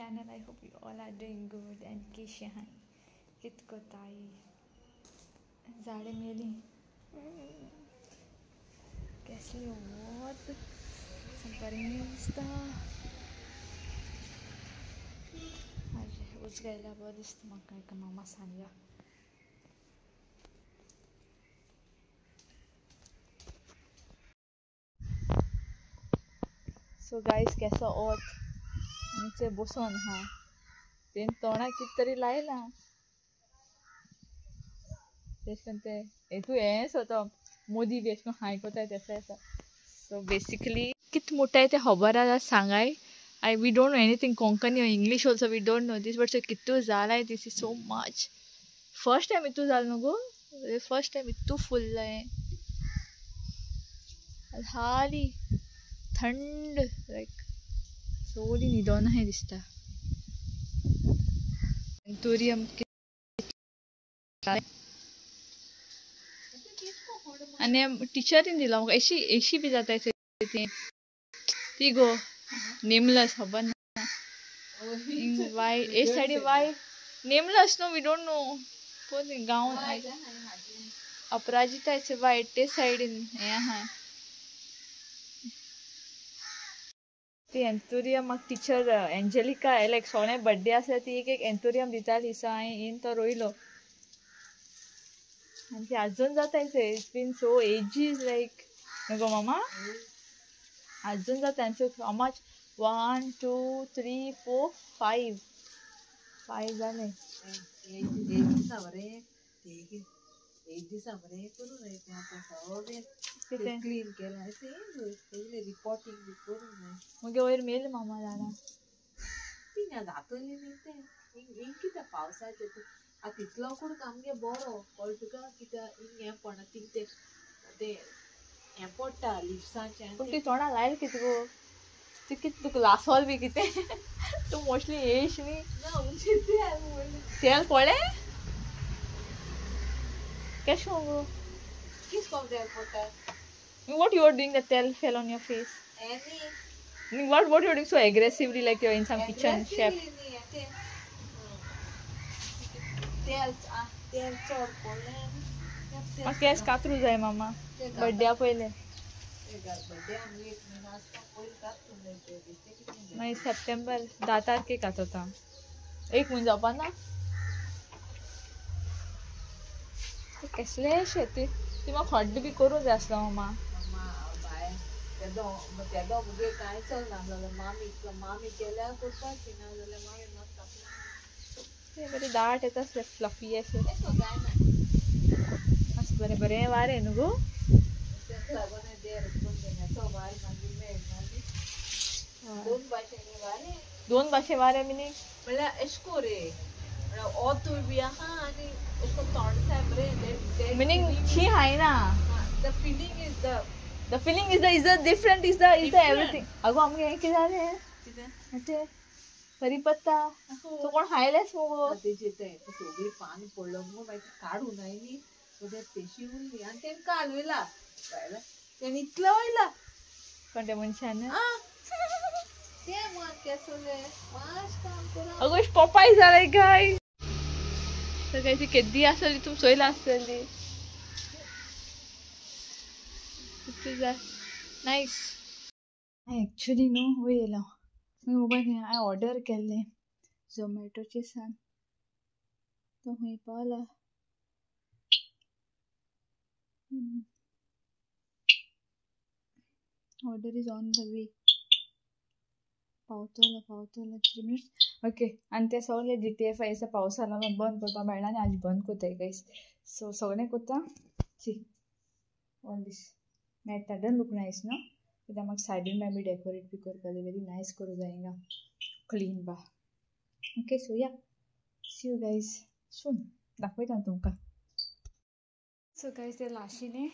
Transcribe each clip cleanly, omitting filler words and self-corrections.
channel. I hope you all are doing good and कशी आहे कितकोताई झाडे मेली कसली वत बरी दिसता उच गायला बरं दिसतं म्हाका एका मामा सांगया सो गाइस कैसा और नीचे बसून हाँ तेन तोंडा कित तरी लायला तेशकोन तू हेंच होतो मोदी बी अशें हाय कोताय तेसो आसा सो बेसिकली कित मोठाय ते खबर आसा सांगाय we don't know anything Konkani or English also we don't know this but so kittu zalai this is so much first time ittu zal nugo first time ittu full hai hali थंड like सोली निदोन है दिसता anthurium आणि टीचरीन दिला म्हाका एशी B जाता ती गो nameless खबर ना why a side why nameless no we don't know कोण गांव अपराजिता से वाय ते साइड हे हाय ती एंथोरियम म्हाका टीचर एंजेलिका लायक सोने बर्थडे आसा ती एक एंथोरियम दिताली दिसा हांवें येन तो रोयलो आनी ती आजून जाता इट्स बीन सो एजीस लायक नको मामा आजून जाता सो हाउ मच 1 2 3 4 5 जाले एक दिसा बरे करून येते आता सगळे क्लीन केला सगळे रिपोर्टिंग बी करून मग वयर मेल मामा जाणा ती ना जातली न्ही ते इंग कित्या पावसाचे आता तितलो करून आमगे बरो कळ तुका कित्या इंग हें पडना तीं ते हें पडटा लिप्साचें पूण ती तोंडा लायल कितें गो ती कितें तुका लासोल बी कितें तूं मोस्टली येश न्ही तेल पडलें Cash go. Kiss come there, Potter. What you are doing? The tail fell on your face. Any. What you are doing so aggressively, like you are in some kitchen chef? Tail chop pollen. Okay, as katru jai mama. Birthday पहिले. नहीं सितंबर 10 तारखेक होता एक म्हणजे आपण ना कसले शेती ती मग हड्ड बी करू जाय आसलो मामा तेदो मुगे कांय चलना जाल्यार मामी केल्यार करपाची ना जाल्यार मामी नाका ते बरे दाट येता आसले फ्लफी अशे अशें बरें बरें वारें न्हू गो तेका लागून देर सो वार मागीर मेळ मागीर दोन भाशे वारें मिनींग म्हणल्यार एशे को रे ऑतूर बी आहा आनी उसको तोंड सेपरेट मीनिंग छी हाय ना the feeling is the different is the everything अगो आमगे हे कितें जालें कितें करीपत्ता तो कोण हायलेस मगो तेजे ते सगळी पान पडलो मगो मागीर काडून आयली सो ते पेशी उरली आनी तेंका कालविला तेणी इतलो वयला कोण त्या मनशान ते मग केसोले माश काम करा अगो पपाई जाले गाय सगळ्याची केद्दी आसली तुम सोयला आसली नाइस एक्चुअली न्हू वयर येयला मोबायल हांवें ऑर्डर केल्लें झोमॅटोचे सान तो खंय पावला order is on the way पावतलो 3 मिनिट्स ओके आनी ते सगळे GTA 5 पावस आला बंद करपा मेळना आनी आज बंद कोताय गायस सो सगळें कोता सी ऑल दीस मेळटा डन लूक नायस नो कित्याक म्हाका सायडीन बी डेकोरेट बी करपा जाय वेरी नायस करूं जाय हिंगा क्लीन बा ओके सो या सी यू गायस सून दाखयता तुमकां सो गायस ते लाशीने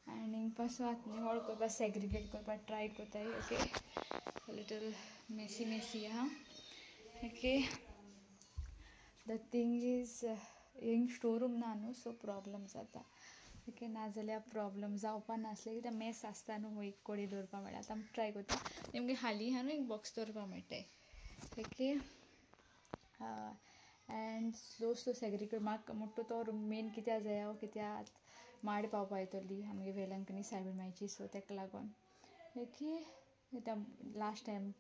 आनी पासून आतां निवळ करपा सेग्रिगेट करपा ट्राय कोताय okay little messy huh okay the thing is in storeroom na न्हू सो प्रॉब्लम जाता ओके ना जाल्यार प्रॉब्लम जावपा नासले कित्याक मेस आसता न्हू एक कोडे दवरपा मेळटा आतां ट्राय करता तेमगे हालीं हा न्हू एक बॉक्स दवरपा मेळटाय ओके एंड स्लो स्लो सेग्रीकेट म्हाका म्हणटा तो मेन कित्याक जाय कित्याक माड पावपा येतली आमगे वेलंकनी सायबीण मायची सो तेका लागून ओके लास्ट टायम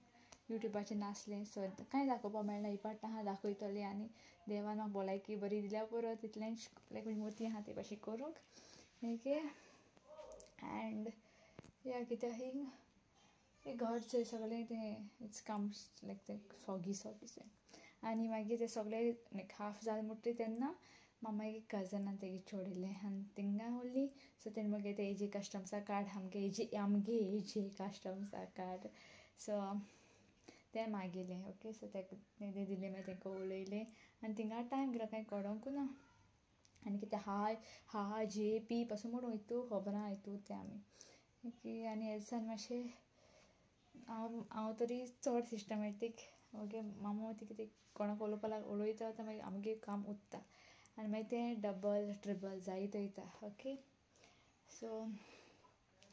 यूट्यूबाचेर नासलें सो कांय दाखोवपा मेळना ही पाट आहा दाखयतली आनी देवान म्हाका भलायकी बरी दिल्या पुरो तितलें लायक मोती आहा ते भाशेन करूंक ओके एंड या कित्याक हिंग घरचें सगळें तें इट्स कम्स लायक तें सॉगी आनी मागीर तें सगळें लायक हाफ जालें म्हणटा तेन्ना मागीर कजनान तेगे चोडिल्लें आनी तिंगा उरली सो तेणें मागीर ते एजी कस्टम्सा कार्ड आमगे एजी कस्टम्सा कार्ड सो तें मागयलें ओके सो तें दिलें मागीर तेंका उलयलें आनी तिंगा टायम गेलो कांय कळोंकू ना आनी कितें हा जे पी पासून म्हणून हितू खबरां हितू तें आमी ओके आनी हेसान मातशें हांव तरी चड सिस्टमॅटीक ओके मामू ती कितें कोणाक उलोयता तो मागीर आमगे काम उत्ता आनी मागीर तें डबल ट्रिबल जायत वयता ओके सो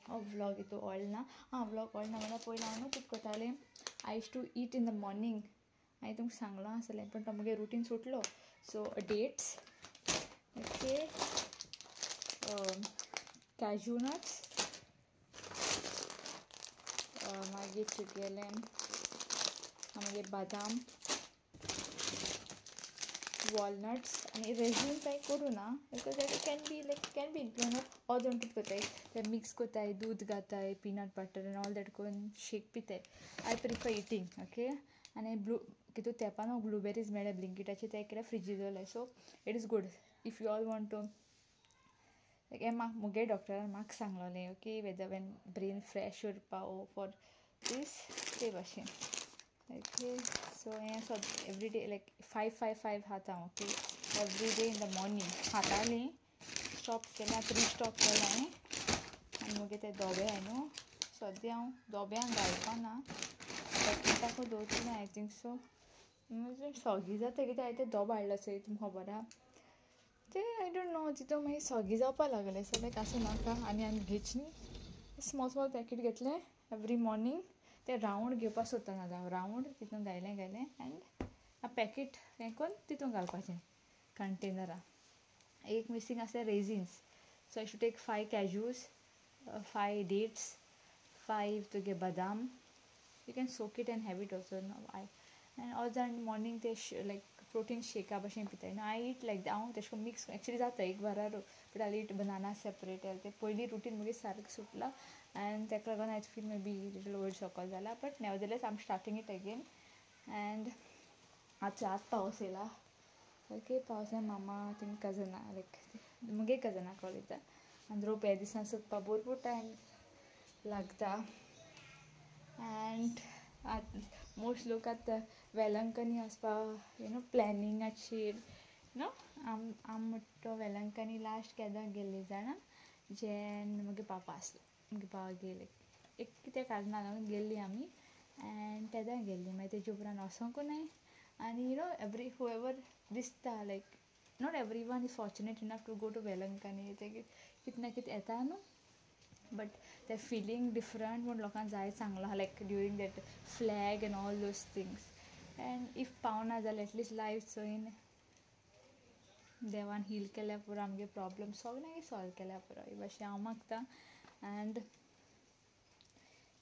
हो व्लॉग हितू व्हडलो ना व्लॉग व्हडलो ना म्हणल्यार पयलीं हांव न्हू कितें कोतालें I use to eat in the morning हांवें तुमकां सांगलो आसलें पूण तो म्हगे रुटीन सुटलो so dates okay cashew nuts मागीर चिरगेलें मागीर बादाम वॉलनट्स आनी रेझिन्स हांवें करूं ना because that can be include all जाण कितें कोताय ते मिक्स कोताय दूद घाताय peanut butter and all that करून शेक पिताय आय प्रिफर इटींग ओके आनी कितू तेंपान हांव ब्लूबेरीज मेळ्ळे ब्लिंकिटाचे ते केल्यार फ्रिजी दवरले so it is good if you all want to like हें मुगे डॉक्टरान म्हाका सांगलोलें okay whether when brain fresh उरपा ओ फॉर दीस ते भाशेन ओके सो हें एवरीडे लायक 5-5-5 खाता हांव okay every day in the morning खातालीं स्टॉप केल्या 3 स्टॉप केला हांवें आनी मुगे ते दोबे हाय न्हू सद्या हांव दोब्यांक घालपा ना पॅकेटाकू दवरता आय थिंक सो म्हणजे सॉगी जाता कित्याक हांवें ते दोबो हाडलो चोय तुमकां खबर आहा ते आय डोंट नो तितून मागीर सॉगी जावपा लागले सो लायक आसूं नाका आनी घेच न्ही स्मॉल पॅकेट घेतलें एवरी मॉर्निंग ते रावंड घेवपा सोदता ना हांव रावंड तितून घायलें एंड आ पॅकेट हें करून तितून घालपाचें कंटेनरां एक मिसींग आसलें raisins so I should take 5 cashews 5 dates 5 तुगे बदाम you can soak it and have it also no and all जाण मॉर्निंग ते लायक प्रोटीन शेका भाशेन पिताय न्हू आय ईट लायक हांव तेश कोन मिक्स एक्चुली जाता एक बारार but I eat banana separate ते पयलीं रुटीन मुगे सारकें सुटला एंड तेका लागून I feel may be little वयर सकयल जाला but nevertheless I am starting it again and आज पावस येयला ओके पावसान मामा थिंग कजना लायक मुगे कजना कॉलेजा आनी रोप हे दिसान सुकपा भरपूर टायम लागता एंड मोस्ट लोक आतां वेलंकनी वचपा यू नो प्लॅनिंगाचेर नो आम म्हणटा वेलंकनी लास्ट केन्ना गेल्ली जाणा जेन मुगे पापा आसलो मुगे पापा गेले एक कितें कारणां लागून गेल्ली आमी एंड तेन्ना गेल्ली मागीर तेजे उपरांत वसोंकू नाय आनी यू नो एवरी हुएवर दिसता like not everyone is fortunate enough to go to Velankanni ते कितें ना कितें येता न्हू बट ते फिलींग डिफरंट म्हूण लोकांक जाय सांगलो आहा like during that flag and all those things and if पावना जाल्यार एटलीस्ट लायफ चोयन देवान हील केल्या पुरो आमगे प्रॉब्लम सगळ्यांक सॉल्व केल्या पुरो ही भाशेन हांव मागता एंड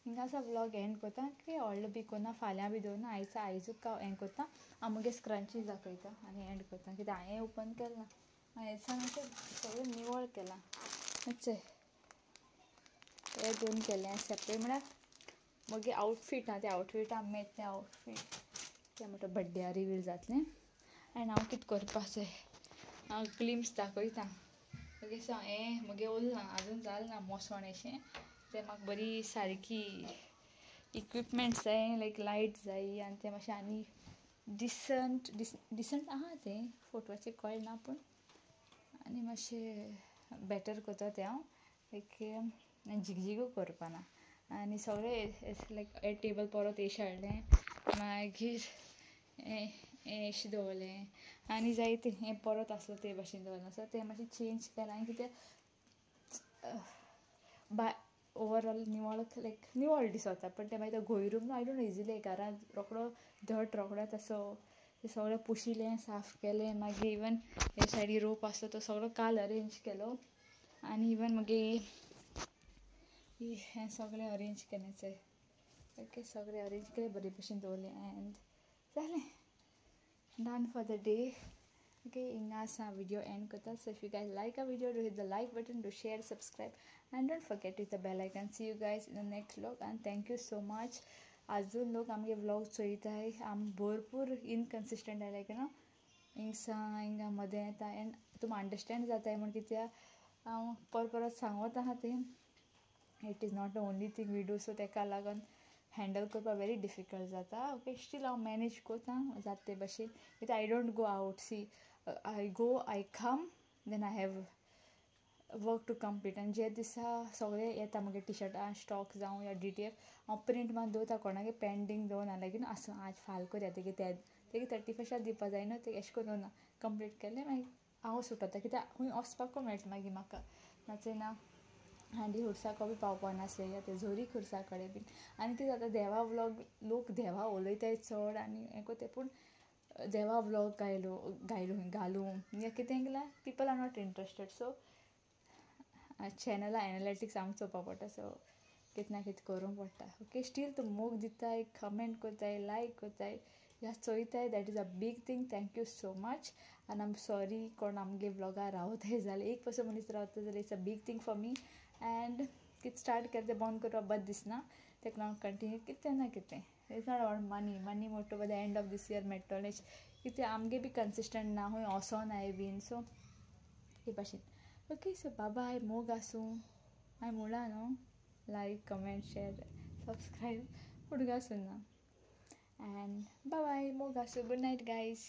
हिंगा व्लॉग एंड कोता की व्हडलो बी कोना फाल्यां बी दवरना आयजूच हें कोता हांव मुगे स्क्रंची दाखयता आनी एंड कोता कित्याक हांवें ओपन केलां हांवें सांगलें सगळें निवळ केलां चोय हे दोन केले सेपरेट म्हळ्यार मुगे आवटफीट आहा ते आवटफिटा मेट तें आवटफीट तें म्हणटा बड्डेया रिवील जातलें एंड हांव कितें करपाचें हांव ग्लिम्स दाखयतां ओके सो हें मुगे उरलां आजून जालें ना मोसोण अशें तें म्हाका बरी सारकी इक्विपमेंट्स जाय लायक लायट जाय आनी तें मातशें आनी डिसंट आहा तें फोटवाचेर कळना पूण आनी मातशें बेटर कोता तें हांव लायक जिगजिगू करपा ना आनी सगळें लायक हे टेबल परत एशें हाडलें मागीर हें एशें दवरलें आनी जायतें हें परत आसलो ते भाशेन दवरलें सो तें मातशें चेंज केलां आनी कितें ओवरऑल निवळ लायक निवळ दिसता. पण ते मागीर तो घोयरूंक न्हू आय डोंट इजिली घरांत रोकडो धट रोखडोच असो ते सगळें पुशिलें साफ केलें. मागीर इवन हे सायडीन रोप आसता तो सगळो काल अरेंज केलो. आनी इवन मागीर हें सगळें अरेंज केलें चोय ओके सगळें अरेंज केलें बरे भशेन दवरलें एंड जालें done for the day. Okay, inga sa video end kota. So if you guys like our video, do hit the like button, do share, subscribe, and don't forget to hit the bell icon. See you guys in the next vlog and thank you so much. अजून लोक आमगे vlog चोयताय आम भरपूर इनकन्सिस्टंट आहे लायक no हिंगा मदें येता and तुम अंडरस्टँड जाताय म्हण कित्या हांव परत सांगत आहा तें it is not the only thing we do. So तेका लागून हँडल करपा वेरी डिफिकल्ट जाता. ओके स्टील हांव मॅनेज कोता जाता ते भशेन कित्याक I don't go out. See I come, then I have work to complete. आनी जे दिसा सगळे येता मागे टी शर्टां स्टॉक जावं या DTF हांव प्रिंट मारून दवरता कोणागे पेंडींग दवरना लायक आसूं आज फाल करया तेगे 31st दिवपा जायना ते अशें करून दवरना. कंप्लीट केलें मागीर हांव सुटता कित्याक खूंय वचपाकूय मेळटा मागीर म्हाका नाचयना हांडी हुर्साको बी पावपा नासलें या ते झोरी खुर्सा कडेन बीन. आनी कितें जाता देवा व्लॉग लोक देवा उलयताय चड आनी हें कोताय पूण देवा व्लॉग घालूं या कितें केलां people are not interested. So चॅनला एनालिटिक्स आमकां चोवपा पडटा. सो कितें ना कितें करूंक पडटा. ओके स्टील तुम मोग दिताय कमेंट कोताय लायक कोताय या चोयताय दॅट इज अ बीग थिंग. थँक्यू सो मच आनी आम सॉरी कोण आमगे व्लॉगार रावताय जाल्यार एक पासून मनीस रावता जाल्यार इट्स अ बीग थिंग फॉर मी. एंड कितें स्टार्ट केलें तें बंद करपा बरें दिसना तेका लागून कंटिन्यू कितें ना कितें it's not about money motto by the end of this year मेळटलें कितें आमगे बी कंसिस्टंट ना खूंय वोसोनाय बीन. सो हे भाशेन ओके. सो बाय मोग आसूं हांवें म्हणलां न्हू लायक कमेंट शेअर सबस्क्रायब उडगासूं ना एंड बाय मोग आसूं. Good night guys.